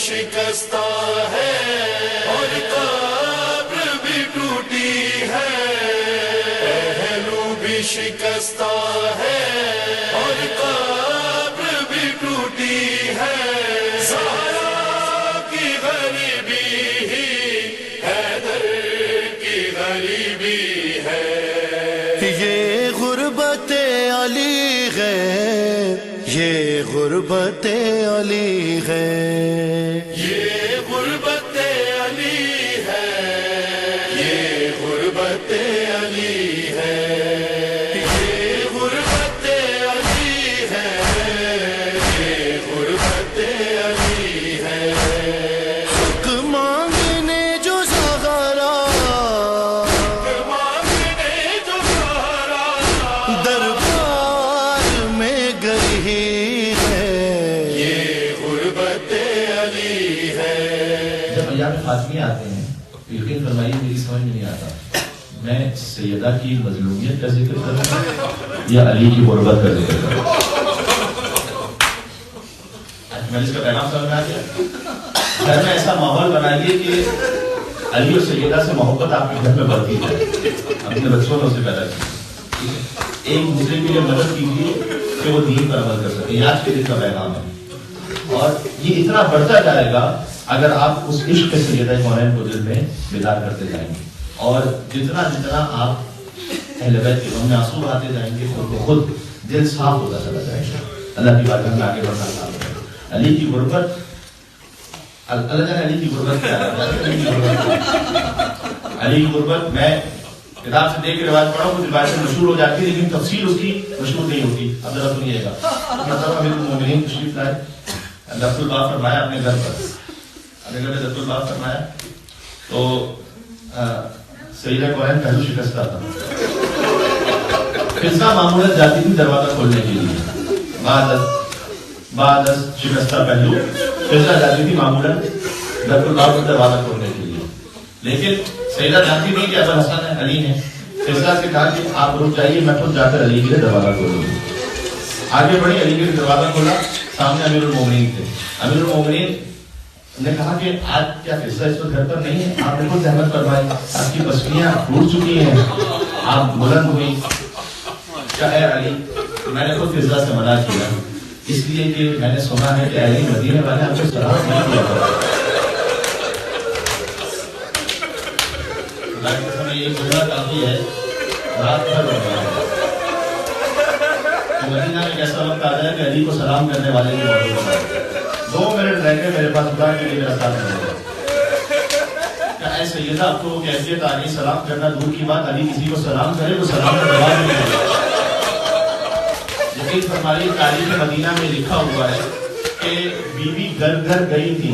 شکستہ ہے اور قبر بھی ٹوٹی ہے، پہلو بھی شکستہ ہے اور قبر بھی ٹوٹی ہے، زہرا کی غریبی ہی حیدر کی غریبی ہے، یہ غربت علی ہے، یہ غربت علی ہے، یہ غربت علی ہے، یہ غربت علی ہے، یہ غربت علی ہے، یہ غربت علی ہے، حق مانگنے جو زہرا، مانگنے جو زہرا دربار میں گئی ہے، یہ غربت علی ہے۔ جب ایام فاطمی آتے ہیں تو یقین فرمائیے میری سمجھ میں نہیں آتا میں سیدہ کی مظلومیت کا ذکر کروں یا علی کی غربت کا ذکر کروں۔ میں اس کا پیغام سمجھ میں آ گیا۔ گھر میں ایسا ماحول بنائیے کہ علی اور سیدہ سے محبت آپ کے گھر میں بڑھتی جائے، اپنے بچوں نے اسے پیدا کیا، ایک دوسرے کے لیے مدد کیجیے کہ وہ دین پر عمل کر سکے۔ یہ آج کے دن کا پیغام ہے اور یہ اتنا بڑھتا جائے گا اگر آپ اس عشق کے سیدہ کونین کو دل میں بیدار کرتے جائیں گے، اور جتنا جتنا آپ اہل بیت کے غم میں آنسو بہاتے جائیں گے خود بخود دل صاف ہوتا چلا جائے گا۔ اللہ کی بارگاہ میں آگے بڑھنا چاہتا ہوں۔ علی کی غربت، اللہ جانے علی کی غربت کیا ہے؟ علی کی غربت میں کتاب سے دیکھ کے روایت پڑھوں کچھ روایتیں مشہور ہو جاتی ہے لیکن تفصیل اس کی مشہور نہیں ہوتی۔ اب ذرا سنیے گا۔ مطلب امیر المومنین تشریف لائے، دفت الباب فرمایا اپنے گھر پر، اپنے گھر میں دفت الباب فرمایا تو سیدہ کونین پہلو شکستہ تھا، فضا معمولاً جاتی تھی دروازہ کھولنے کے لیے، بعد از شکستہ پہلو فضا جاتی تھی معمولاً دفت الباب کا دروازہ کھولنے کے لیے، لیکن سیدہ جانتی نہیں کہ ابو الحسن علی نے فضا سے کہا کہ آپ رک جائیے، میں خود جا کر علی کے لیے دروازہ کھولوں گی۔ آگے بڑھی، علی کے لیے دروازہ کھولا، سامنے امیر المومنین تھے۔ امیر المومنین نے کہا کہ آج کیا فضا اس وقت گھر پر نہیں ہے؟ آپ نے خود زحمت فرمائی، آپ کی پسلیاں ٹوٹ چکی ہیں، آپ بلند ہوئی، کیا اے علی میں نے خود فضا سے منع کیا اس لیے کہ میں نے سنا ہے کہ اہل مدینے والے آپ کو سلام نہیں کیا کرتے۔ اللہ کی قسم یہ جملہ کافی ہے، رات بھر ہو گیا ہے۔ مدینہ میں ایسا وقت آ جائے کہ علی کو سلام کرنے والے کی موجود ہے، 2 منٹ رہ کے میرے پاس خدا کے لیے میرا ساتھ نہیں ہوگا۔ کیا اے سیدہ آپ کو وہ کیفیت آ رہی سلام کرنا دور کی بات، علی کسی کو سلام کرے تو سلام کا جواب نہیں دے۔ یقین فرمائیے تاریخ مدینہ میں لکھا ہوا ہے کہ بیوی گھر گھر گئی تھی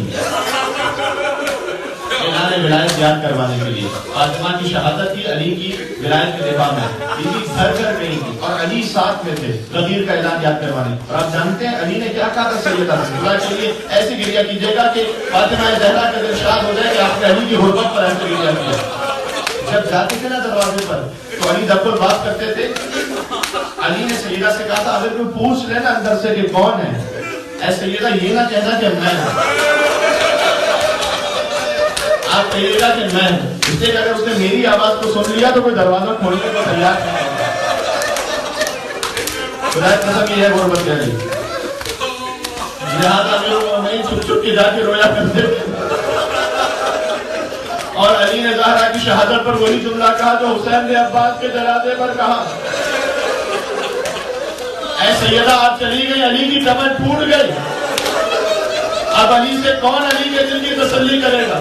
اعلان ولایت یاد کروانے کے لیے، فاطمہ کی شہادت تھی، علی کی ولایت کے دفاع میں، بیوی گھر گھر گئی تھی اور علی ساتھ میں تھے غدیر کا اعلان یاد کروانے۔ اور آپ جانتے ہیں علی نے کیا کہا تھا سیدہ اللہ کے لیے؟ ایسی گریہ کیجیے گا کہ فاطمہ زہرا کا دل شاد ہو جائے کہ آپ نے علی کی غربت پر ایسے گریہ کیا۔ جب جاتے تھے نا دروازے پر تو علی دب الباب کرتے تھے، علی نے سیدہ سے کہا تھا اگر کوئی پوچھ لینا اندر سے کہ کون ہے، اے سیدہ یہ نہ کہنا کہ میں ہوں، آپ کہیے گا کہ میں ہوں، اس لیے کہ اگر اس نے میری آواز کو سن لیا تو کوئی دروازہ کھولنے کو تیار نہیں ہوگا۔ خدا کی قسم یہ ہے غربت کے علی، لہٰذا امیر المومنین چھپ چھپ کے جا کے رویا کرتے تھے، اور علی نے زہرا کی شہادت پر وہی جملہ کہا جو حسین نے عباس کے جنازے پر کہا، اے سیدہ آپ چلی گئی، علی کی کمر ٹوٹ گئی، اب علی سے کون علی کے دل کی تسلی کرے گا،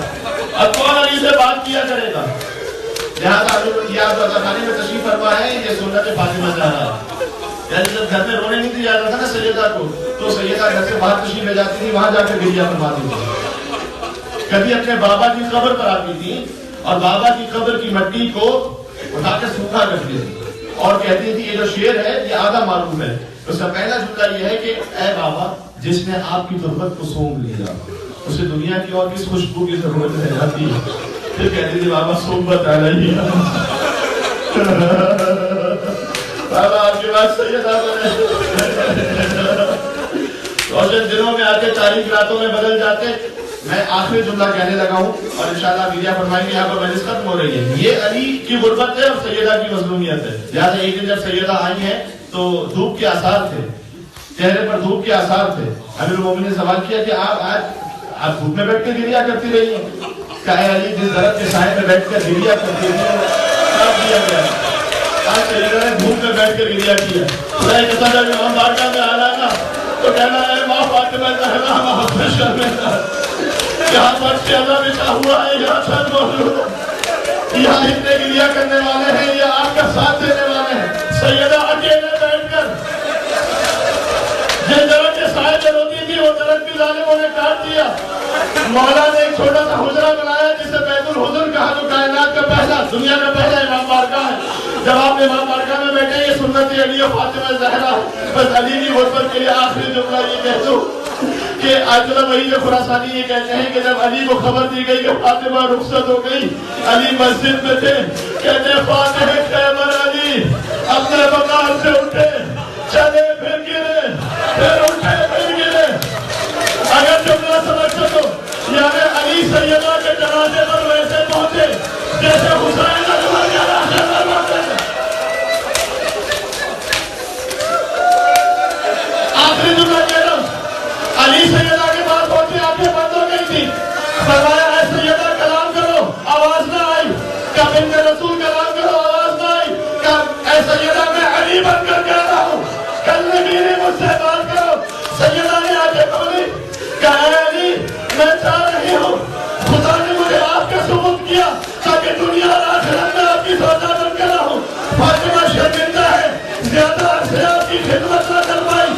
اب کون علی سے بات کیا کرے گا؟ لہٰذا آپ زمانے میں تشریف فرما ہے، یہ سنت فاطمہ زہرا، یعنی جب گھر میں رونے نہیں دیا جاتا تھا نا سیدہ کو تو سیدہ گھر سے باہر تشریف لے جاتی تھی، وہاں جا کے گریہ فرماتی تھی۔ کبھی اپنے بابا کی قبر پر آتی تھی اور بابا کی قبر کی مٹی کو اٹھا کر سوکھا کرتی تھی اور کہتی تھی یہ جو شعر ہے یہ آدھا معروف ہے۔ اس کا پہلا جملہ یہ ہے کہ اے بابا جس نے آپ کی تربت کو سونپ لیا اسے دنیا کی اور کس خوشبو کی ضرورت رہ جاتی ہے۔ پھر کہتی تھی بابا صحبت علیہ بابا آپ کی بات صحیح ہے. روشن دنوں میں آتے تاریخ راتوں میں بدل جاتے. میں آخری جملہ کہنے لگا ہوں اور انشاءاللہ میڈیا فرمائیں گے یہاں پر مجلس ختم ہو رہی ہے. یہ علی کی غربت ہے اور سیدہ کی مظلومیت ہے. لہٰذا ایک دن جب سیدہ آئی ہیں تو دھوپ کے آثار تھے, چہرے پر دھوپ کے آثار تھے. امیر المومنین نے سوال کیا کہ آپ دھوپ میں بیٹھ کے گریا کرتی رہی ہیں. کہا علی جس درخت کے سائے میں بیٹھ کر گریا کرتی رہی ہے کب دیا گیا. آج سیدہ نے دھوپ میں بیٹھ کر گریا کیا. خدا یہ کہتا جب امام بارگاہ میں آنا نا تو کہنا ہے ماں فاطمہ زہرا ماں شرمیلا یہاں پر چہرہ بچا ہوا ہے, یہاں چھت موجود ہے, یہاں اتنے گریا کرنے والے ہیں, یہ آپ کا ساتھ دینے والے ہیں. سیدہ اکیلے بیٹھ کر جس درخت کے سائے میں روتی تھی وہ درخت بھی ظالموں نے کاٹ دیا. مولا نے ایک چھوٹا سا حجرہ بنایا جسے بیت الحضر کہا, جو کائنات کا پہلا, دنیا کا پہلا امام بارگاہ ہے. جب آپ امام بارگاہ میں بیٹھے یہ سنت علی و فاطمہ زہرا, بس علی کی غربت کے لیے آخری جملہ یہ کہہ دوں کہ آیت اللہ وحید خراسانی یہ کہتے ہیں کہ جب علی کو خبر دی گئی کہ فاطمہ رخصت ہو گئی, علی مسجد میں تھے, کہتے ہیں فاتح خیبر علی اپنے مقام سے اٹھے, چلے پھر گرے, پھر اٹھے پھر گرے. اگر جملہ سمجھ سکو یعنی علی سیدہ کے جنازے پر ویسے پہنچے جیسے حسین اکبر کے جنازے پر پہنچے. آخری جملہ کہہ رہا ہوں, علی سیدہ کے بعد پہنچے, آنکھیں بند ہو گئی تھی, فرمایا اے سیدہ کلام کرو, آواز نہ آئی. کب ان رسول کلام کرو, آواز نہ آئی. کب اے سیدہ میں علی بن کر کہہ رہا ہوں, کل نبی مجھ سے بات کرو. سیدہ نے آنکھیں کھولی, کہا اے علی میں چاہ رہی ہوں خدا نے مجھے آپ کا ثبوت کیا تاکہ دنیا اور آخرت میں آپ کی سودا بن کر رہوں. فاطمہ شرمندہ ہے, زیادہ عرصے آپ کی خدمت نہ کر پائی.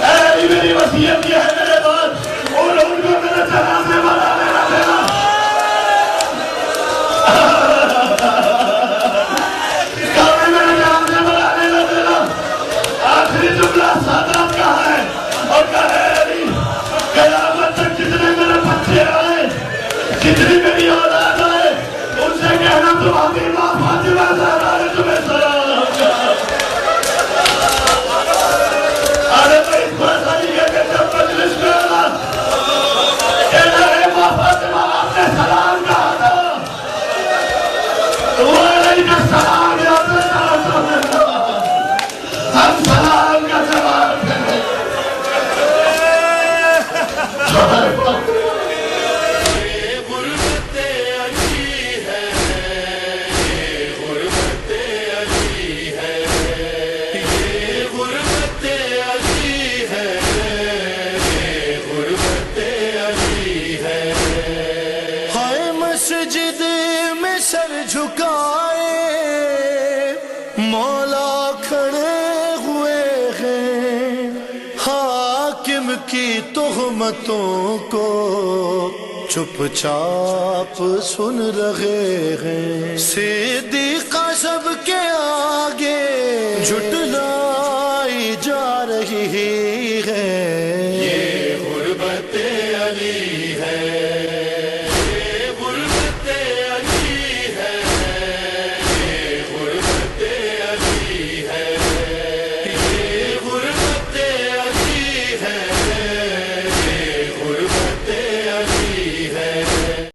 اے علی میری وصیت یہ ہے میرے بعد ان کو میرے جنازے میں لانے نہ دینا. کبھی میرے جنازے میں لانے نہ دینا. آخری جملہ سادات کا ہے اور کہا ہے علی قیامت تک جتنے میرے بچے آئے, جتنی میری اولاد آئے, ان سے کہنا تمہاری ماں فاطمہ زہرا نے تمہیں سلام کہا. ارے میں اس خراسانی کے جب مجلس میں آنا کہنا ہے ماں فاطمہ آپ نے سلام کہا تھا, وہ علیہ کا سلام یاد رکھنا, ہم سلام کا جواب دیں. یہ غربت علی ہے, یہ غربت علی ہے, یہ غربت علی ہے, یہ غربت علی ہے. ہائے مسجد میں سر جھکائے مولا کھڑے ہوئے ہیں, حاکم کی تہمتوں کو چپ چاپ سن رہے ہیں. صدیقہ سب کے آگے جھٹلائی جا رہی ہے,